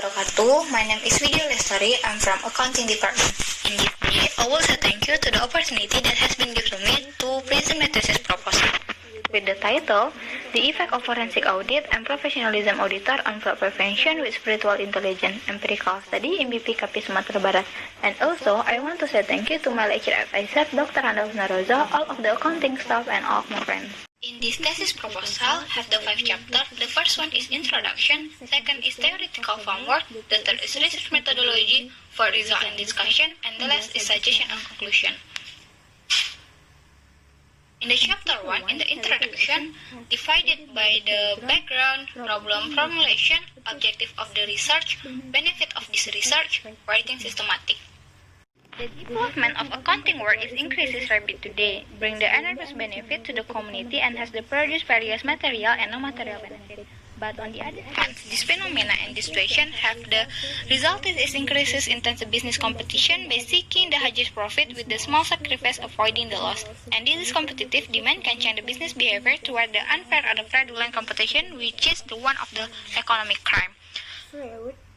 wabarakatuh. My name is Widya Lestari. I'm from Accounting Department. In this video, I will say thank you to the opportunity that has been given to me to present my thesis proposal. With the title, The Effect of Forensic Audit and Professionalism Auditor on Fraud Prevention with Spiritual Intelligence, Empirical Study in BPKP Sumatra Barat. And also, I want to say thank you to my lecturer advisor, Dr. Andalas and Roza, all of the accounting staff, and all of my friends. In this thesis proposal, have the 5 chapters. The first one is introduction, second is theoretical framework, the third is research methodology, fourth result and discussion, and the last is suggestion and conclusion. In the chapter 1, in the introduction, divided by the background, problem formulation, objective of the research, benefit of this research, writing systematic. The development of accounting work is increases rapid today, bring the enormous benefit to the community and has the produce various material and non-material benefit. But on the other hand, this phenomena and this situation have the resulted is increases intensive business competition by seeking the highest profit with the small sacrifice avoiding the loss. And this competitive demand can change the business behavior toward the unfair or the fraudulent competition, which is the one of the economic crime.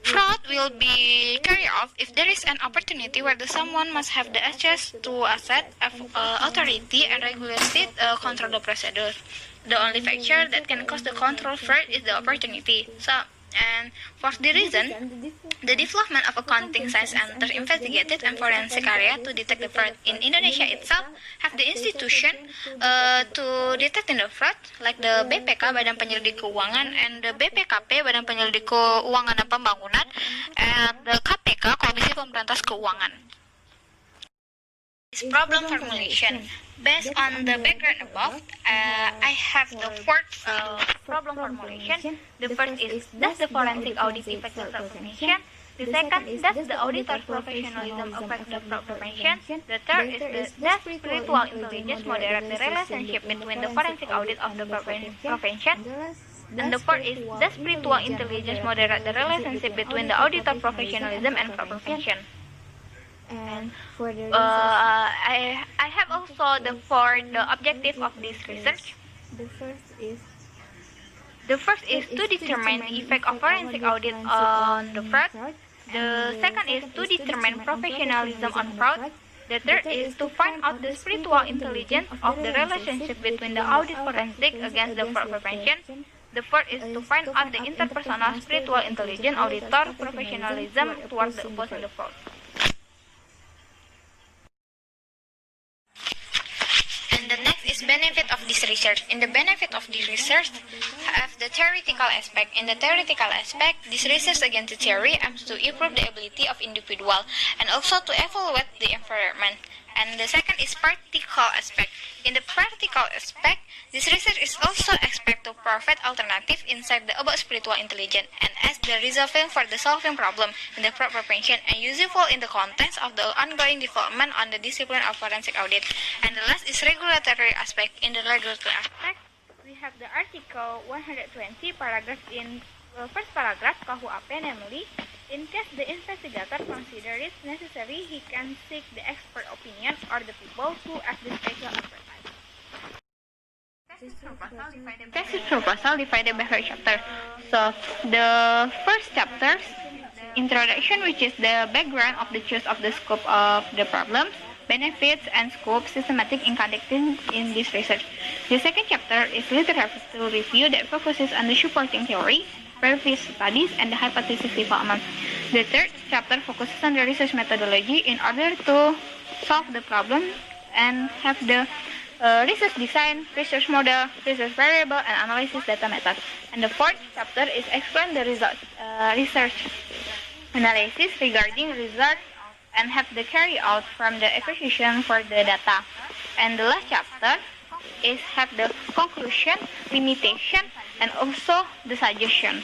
Fraud will be carried out if there is an opportunity where the someone must have the access to asset, authority, and regulated control the procedure. The only factor that can cause the control fraud is the opportunity. And for the reason, the development of accounting science enters investigative and forensic area to detect the fraud. In Indonesia itself, have the institution to detect the fraud, like the BPK, Badan Penyelidik Keuangan, and the BPKP, Badan Penyelidik Keuangan dan Pembangunan, and the KPK, Komisi Pemberantas Keuangan. This problem formulation. Based on the background above, I have the fourth problem formulation. The first is, does the forensic audit affect the fraud prevention? The second, does the auditor's professionalism affect the fraud prevention? The third is, does spiritual intelligence moderate the relationship between the forensic audit of the prevention? And the fourth is, does spiritual intelligence moderate the relationship between the auditor's professionalism and fraud prevention? And for the I have also the objective of this research. The first is to determine the effect of forensic audit on the fraud. The second is to determine professionalism on fraud. The third is to find out the spiritual intelligence of the relationship between the audit forensic against the fraud prevention. The fourth is to find out the interpersonal spiritual intelligence auditor professionalism towards the opposing the fraud. And the next is benefit of this research. In the benefit of this research, have the theoretical aspect. In the theoretical aspect, this research against the theory aims to improve the ability of individual and also to evaluate the environment. And the second is practical aspect. In the practical aspect, this research is also expect to provide alternative insight about spiritual intelligence and as the resolving for the solving problem in the fraud prevention and useful in the context of the ongoing development on the discipline of forensic audit. And the last is regulatory aspect. In the regulatory aspect, we have the article 120 paragraph in first paragraph KUHP, namely, in case the investigator considers it necessary, he can seek the expert opinion or the people who ask the special expertise. Thesis proposal divided by 5 chapters. So the first chapter, introduction, which is the background of the choice of the scope of the problems, benefits and scope systematic in conducting in this research. The second chapter is literature review that focuses on the supporting theory, previous studies, and the hypothesis development. The third chapter focuses on the research methodology in order to solve the problem and have the research design, research model, research variable, and analysis data method. And the fourth chapter is explain the result, research analysis regarding result and have the carry out from the acquisition for the data. And the last chapter is have the conclusion, limitation, and also the suggestion.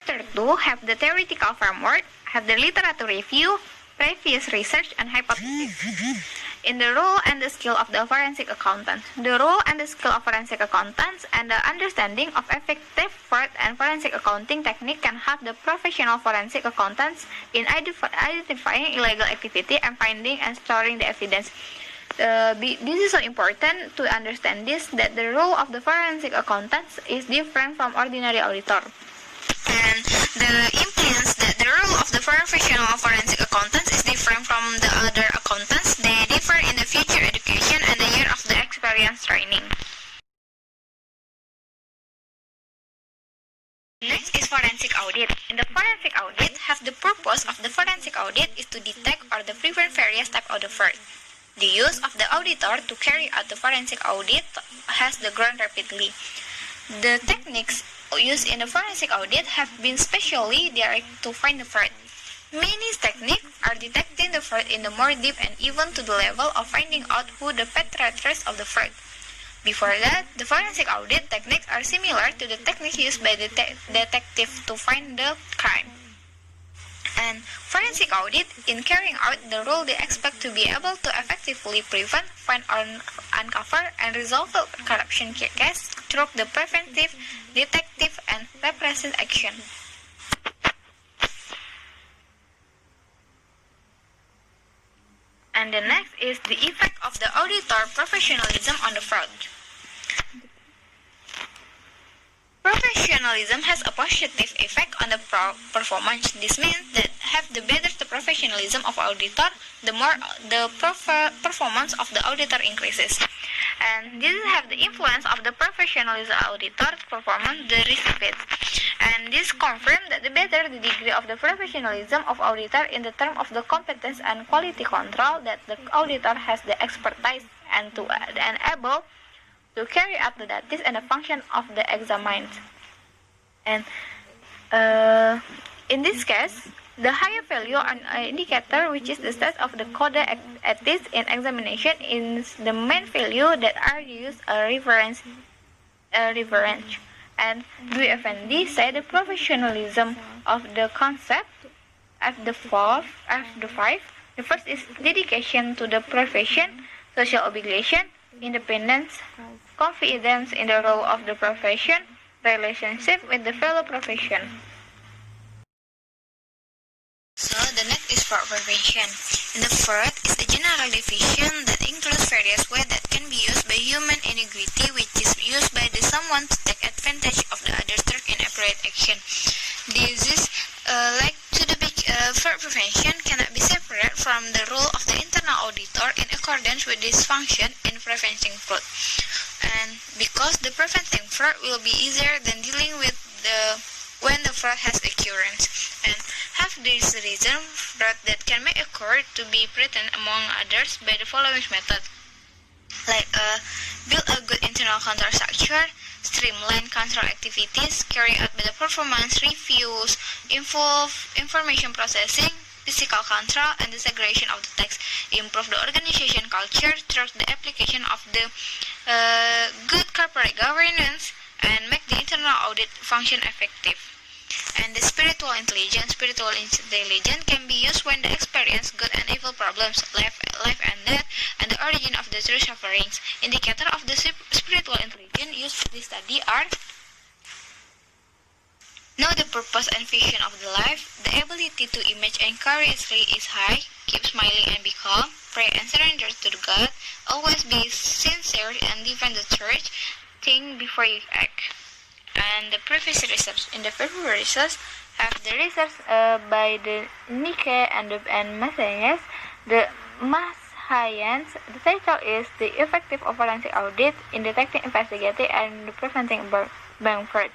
Chapter 2 have the theoretical framework, have the literature review, previous research, and hypothesis. In the role and the skill of the forensic accountants. The role and the skill of forensic accountants and the understanding of effective fraud and forensic accounting technique can help the professional forensic accountants in identifying illegal activity and finding and storing the evidence. This is so important to understand this, that the role of the forensic accountants is different from ordinary auditor. And the implies that the role of the professional forensic accountants is different from the other accountants. They differ in the future education and the year of the experience training. Next is forensic audit. In the forensic audit, have the purpose of the forensic audit is to detect or to prevent various types of the fraud. The use of the auditor to carry out the forensic audit has grown rapidly. The techniques used in the forensic audit have been specially directed to find the fraud. Many techniques are detecting the fraud in the more deep and even to the level of finding out who the perpetrators of the fraud. Before that, the forensic audit techniques are similar to the techniques used by the detective to find the crime. And forensic audit, in carrying out the role, they expect to be able to effectively prevent, find, uncover, and resolve a corruption case through the preventive, detective, and repressive action. And the next is the effect of the auditor professionalism on the fraud. Professionalism has a positive effect on the performance. This means that the better the professionalism of auditor, the more the performance of the auditor increases. And this have the influence of the professionalism auditor performance, the receipt. And this confirms that the better the degree of the professionalism of auditor in the term of the competence and quality control that the auditor has the expertise and able to carry out the duties and the function of the examined. And in this case, the higher value on indicator, which is the state of the code ethics in examination, is the main value that are used a reference. And Dwi Effendi said the professionalism of the concept of the five. The first is dedication to the profession, social obligation, independence, confidence in the role of the profession, relationship with the fellow profession. So the next is fraud prevention. In the fraud is a general division that includes various ways that can be used by human integrity, which is used by someone to take advantage of the other through inappropriate action. This is like to the fraud prevention cannot be separate from the role of the internal auditor in accordance with this function in preventing fraud. And because the preventing fraud will be easier than dealing with when the fraud has occurrence, and have this reason fraud that can may occur to be prevented among others by the following method, like build a good internal control structure, streamline control activities, carry out by the performance reviews, involve information processing, physical control, and the segregation of the text, improve the organization culture through the application of the good corporate governance, and make the internal audit function effective. And the spiritual intelligence can be used when the experience good and evil problems, life and death, and the origin of the true sufferings. Indicator of the spiritual intelligence used for this study are: know the purpose and vision of the life, the ability to imagine courageously is high, keep smiling and be calm, pray and surrender to God, always be sincere and defend the church, think before you act. And the previous research. In the previous research, have the research by the Nike and M.Si. The Mas-Hayans. The title is The Effective of Forensic Audit in Detecting, Investigating, and Preventing Bank Fraud.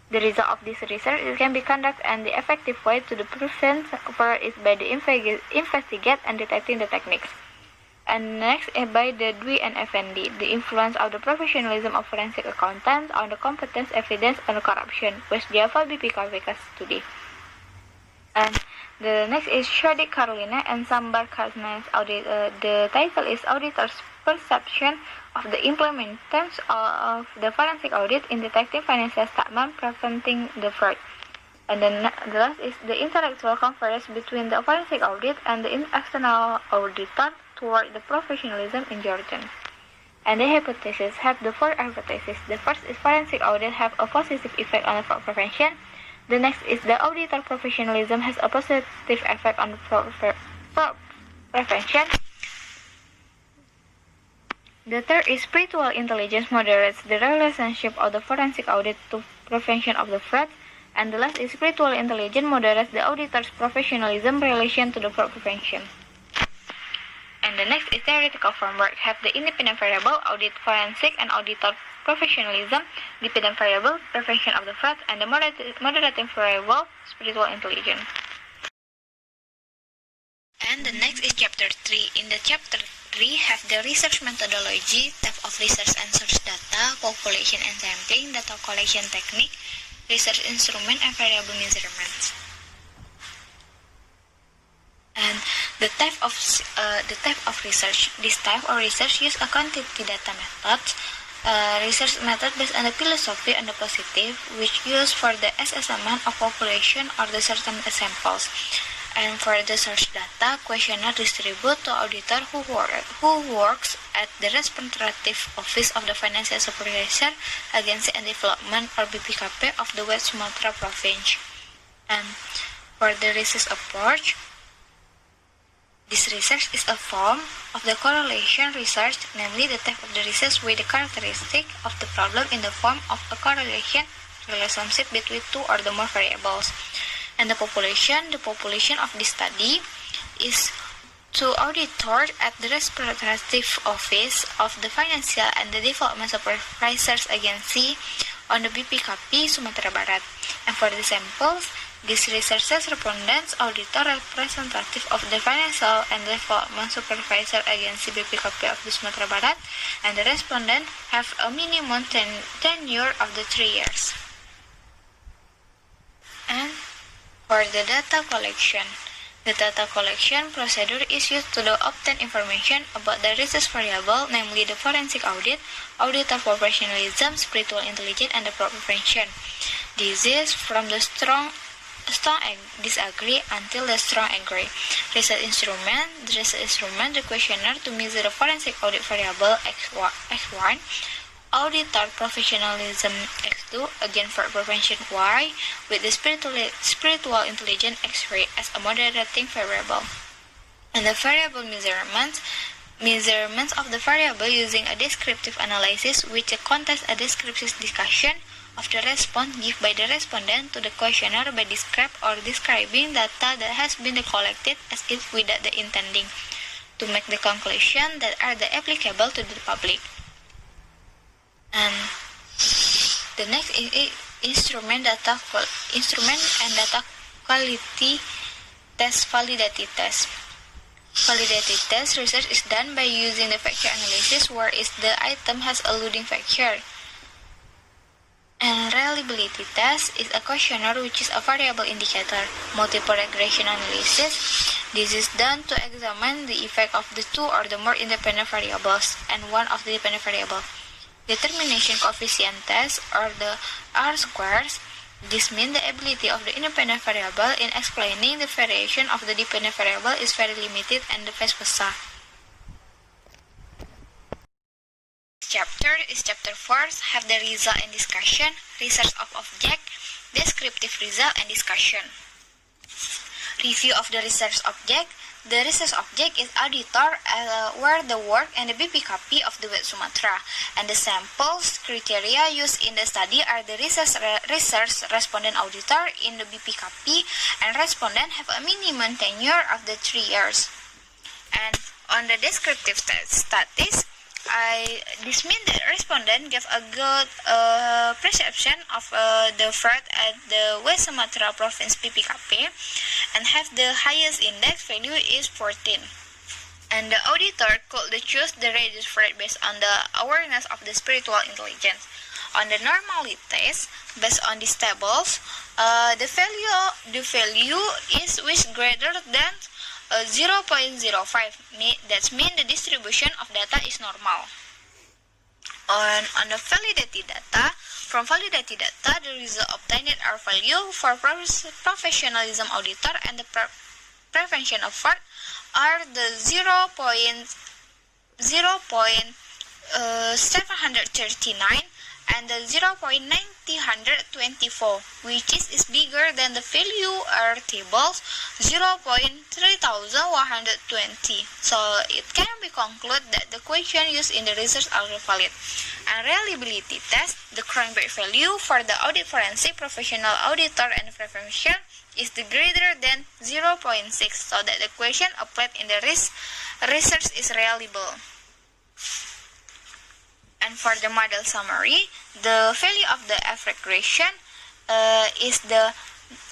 The result of this research can be conducted, and the effective way to prevent fraud is by the investigate and detecting the techniques. And next is by the Dwi and Effendi, the influence of the professionalism of forensic accountants on the competence, evidence, and corruption, West Java BPKP study. And the next is Shodik Carolina and Sambar Kazman's audit. The title is Auditor's Perception of the Implementation of the Forensic Audit in Detecting Financial Statement, Preventing the Fraud. And then the last is the intellectual conference between the forensic audit and the external auditor toward the professionalism in Jordan. And the hypothesis have the four hypotheses. The first is forensic audit have a positive effect on the fraud prevention. The next is the auditor professionalism has a positive effect on the fraud prevention. The third is spiritual intelligence moderates the relationship of the forensic audit to prevention of the fraud. And the last is spiritual intelligence moderates the auditor's professionalism relation to the fraud prevention. And the next is theoretical framework. Have the independent variable, audit forensic, and auditor professionalism, dependent variable, prevention of the fraud, and the moderating variable, spiritual intelligence. And the next is chapter 3. In the chapter 3, have the research methodology, type of research and source data, population and sampling, data collection technique, research instrument, and variable measurements. And the type of research. This type of research use a quantitative data method, research method based on the philosophy and the positive, which used for the assessment of population or the certain samples. And for the source data, questionnaire distribute to auditor who works at the representative office of the financial supervisor, agency and development or BPKP of the West Sumatra province. And for the research approach, this research is a form of the correlation research, namely the type of the research with the characteristic of the problem in the form of a correlation relationship between two or the more variables. And the population of this study is to auditors at the representative office of the financial and the development supervisors agency on the BPKP Sumatra Barat. And for the samples, these researchers respondents auditor representative of the financial and development supervisor agency BPKP of the Sumatra Barat, and the respondent have a minimum tenure of the 3 years. And for the data collection, the data collection procedure is used to obtain information about the research variable, namely the forensic audit, auditor professionalism, spiritual intelligence, and the fraud prevention. This is from the strong disagree until the strong agree. Research instrument, the questionnaire to measure the forensic audit variable X1, auditor professionalism X2, again for prevention Y, with the spiritual intelligence X3 as a moderating variable. And the variable measurements of the variable using a descriptive analysis, which contains a descriptive discussion of the response given by the respondent to the questionnaire by describing data that has been collected as if without the intending to make the conclusion that are applicable to the public. And the next is instrument and data quality test. Validated test research is done by using the factor analysis, where the item has a leading factor. And reliability test is a questionnaire which is a variable indicator. Multiple regression analysis. This is done to examine the effect of the two or the more independent variables and one of the dependent variable. Determination coefficient test, or the R-squares. This means the ability of the independent variable in explaining the variation of the dependent variable is very limited, and the vice versa. Chapter is chapter 4, have the result and discussion, research of object, descriptive result and discussion. Review of the research object. The research object is auditor, where the work and the BPKP of the West Sumatra, and the samples criteria used in the study are the research respondent auditor in the BPKP, and respondent have a minimum tenure of the 3 years. And on the descriptive status, this means the respondent gave a good perception of the fraud at the West Sumatra Province BPKP and have the highest index value is 14. And the auditor could choose the reduced fraud based on the awareness of the spiritual intelligence. On the normality test, based on these tables, the value is which greater than 0.05. That means the distribution of data is normal. On the validated data, from validated data, the result obtained are value for professionalism auditor and the prevention of fraud are the 0.739 and the 0.9024, which is bigger than the value or tables 0.3120. So it can be concluded that the question used in the research are valid. And reliability test, the crime-based value for the audit forensic, professional auditor, and profession is the greater than 0.6, so that the question applied in the research is reliable. And for the model summary, the value of the F regression is the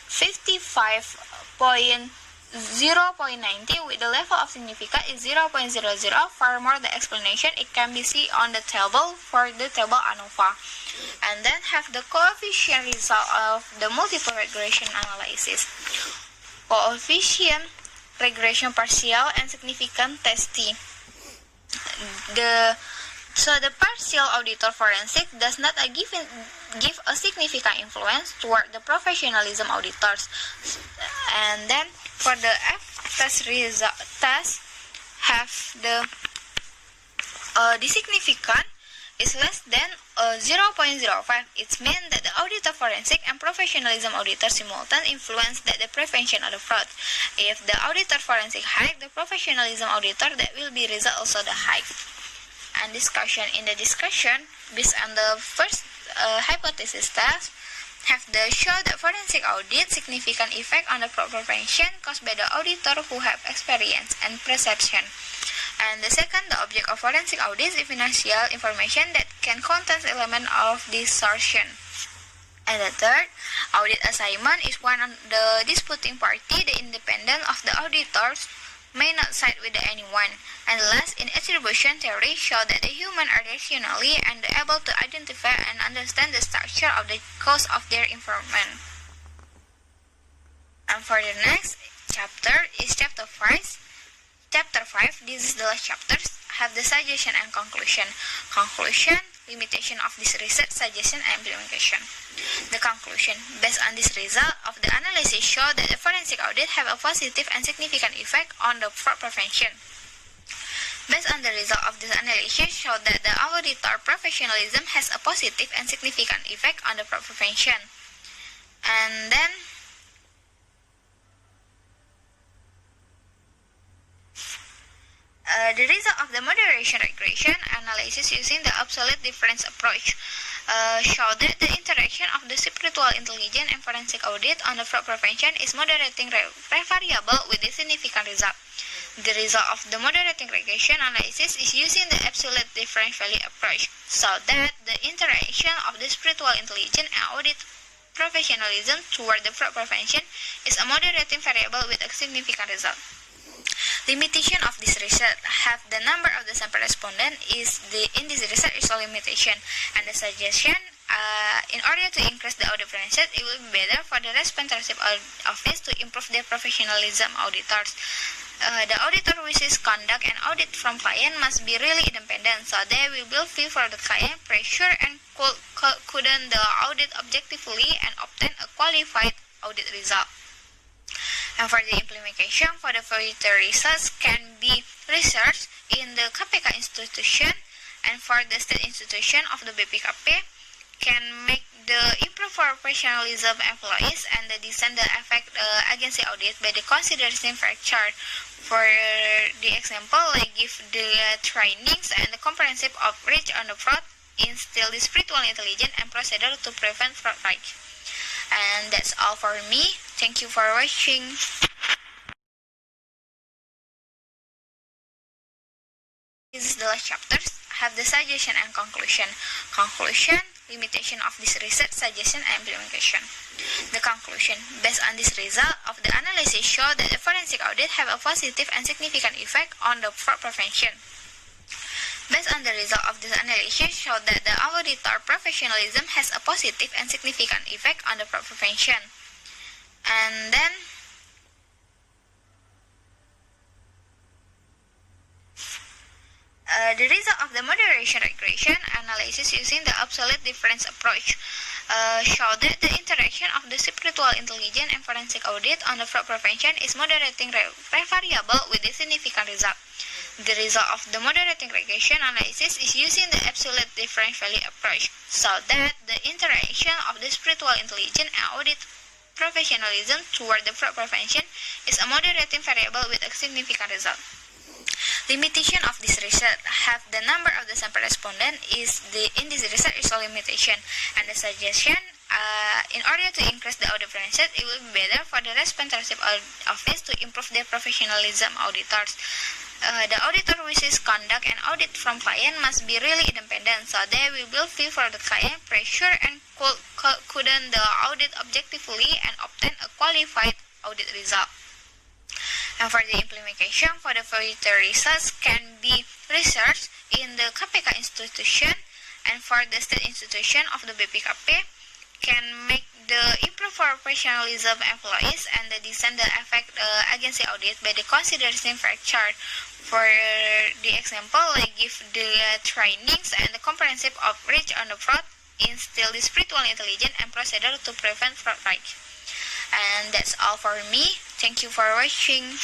55.0.90 with the level of significance is 0.00. For more the explanation, it can be seen on the table for the table ANOVA. And then have the coefficient result of the multiple regression analysis. Coefficient regression partial and significant testing. So the partial auditor forensic does not give a significant influence toward the professionalism auditors. And then for the F-test result test have the significant is less than 0.05. It means that the auditor forensic and professionalism auditor simultaneously influence that the prevention of the fraud. If the auditor forensic high, the professionalism auditor that will be result also the high. And discussion. In the discussion, based on the first hypothesis test, have the show that forensic audit significant effect on the fraud prevention caused by the auditor who have experience and perception. And the second, the object of forensic audit is financial information that can contain element of distortion. And the third, audit assignment is one of the disputing party, the independent of the auditors may not side with anyone. And last, in attribution theory, show that the human are rationally and able to identify and understand the structure of the cause of their information. And for the next chapter is chapter 5. Chapter 5, this is the last chapter, have the suggestion and conclusion. Conclusion, limitation of this research, suggestion, and implementation. The conclusion, based on this result of the analysis, show that the forensic audit have a positive and significant effect on the fraud prevention. Based on the result of this analysis, show that the auditor professionalism has a positive and significant effect on the fraud prevention. And then the result of the moderation regression analysis using the absolute difference approach show that the interaction of the spiritual intelligence and forensic audit on the fraud prevention is moderating variable with a significant result. The result of the moderating regression analysis is using the absolute difference value approach, so that the interaction of the spiritual intelligence and audit professionalism toward the fraud prevention is a moderating variable with a significant result. Limitation of this research have the number of the sample respondent in this research is a limitation, and the suggestion in order to increase the audit research, it will be better for the responsive office to improve their professionalism auditors. The auditor wishes conduct an audit from client must be really independent, so they will feel for the client pressure and couldn't the audit objectively and obtain a qualified audit result. And for the implementation for the future research can be researched in the KPK institution, and for the state institution of the BPKP can make the improve professionalism employees and the design the effect agency audit by the consideration factor. For the example, like give the trainings and the comprehensive outreach on the fraud, instill the spiritual intelligence and procedure to prevent fraud. And that's all for me. Thank you for watching. This is the last chapter. Have the suggestion and conclusion. Conclusion, limitation of this research, suggestion, and implementation. The conclusion, based on this result of the analysis, show that the forensic audit have a positive and significant effect on the fraud prevention. Based on the result of this analysis, show that the auditor professionalism has a positive and significant effect on the fraud prevention. And then the result of the moderation regression analysis using the absolute difference approach show that the interaction of the spiritual intelligence and forensic audit on the fraud prevention is moderating variable with a significant result. The result of the moderating regression analysis is using the absolute difference value approach, so that the interaction of the spiritual intelligence and audit professionalism toward the fraud prevention is a moderating variable with a significant result. Limitation of this research: have the number of the sample respondent in this research is a limitation, and the suggestion in order to increase the audit prevention, it will be better for the responsive office to improve their professionalism auditors. The auditor wishes conduct an audit from client must be really independent, so they will feel for the client pressure and couldn't the audit objectively and obtain a qualified audit result. And for the implementation for the future research can be researched in the KPK institution, and for the state institution of the BPKP can make the improve professionalism employees and the design the effect against the audit by the consideration factor. For the example, like give the trainings and the comprehensive outreach on the fraud, instill the spiritual intelligence and procedure to prevent fraud. And that's all for me. Thank you for watching.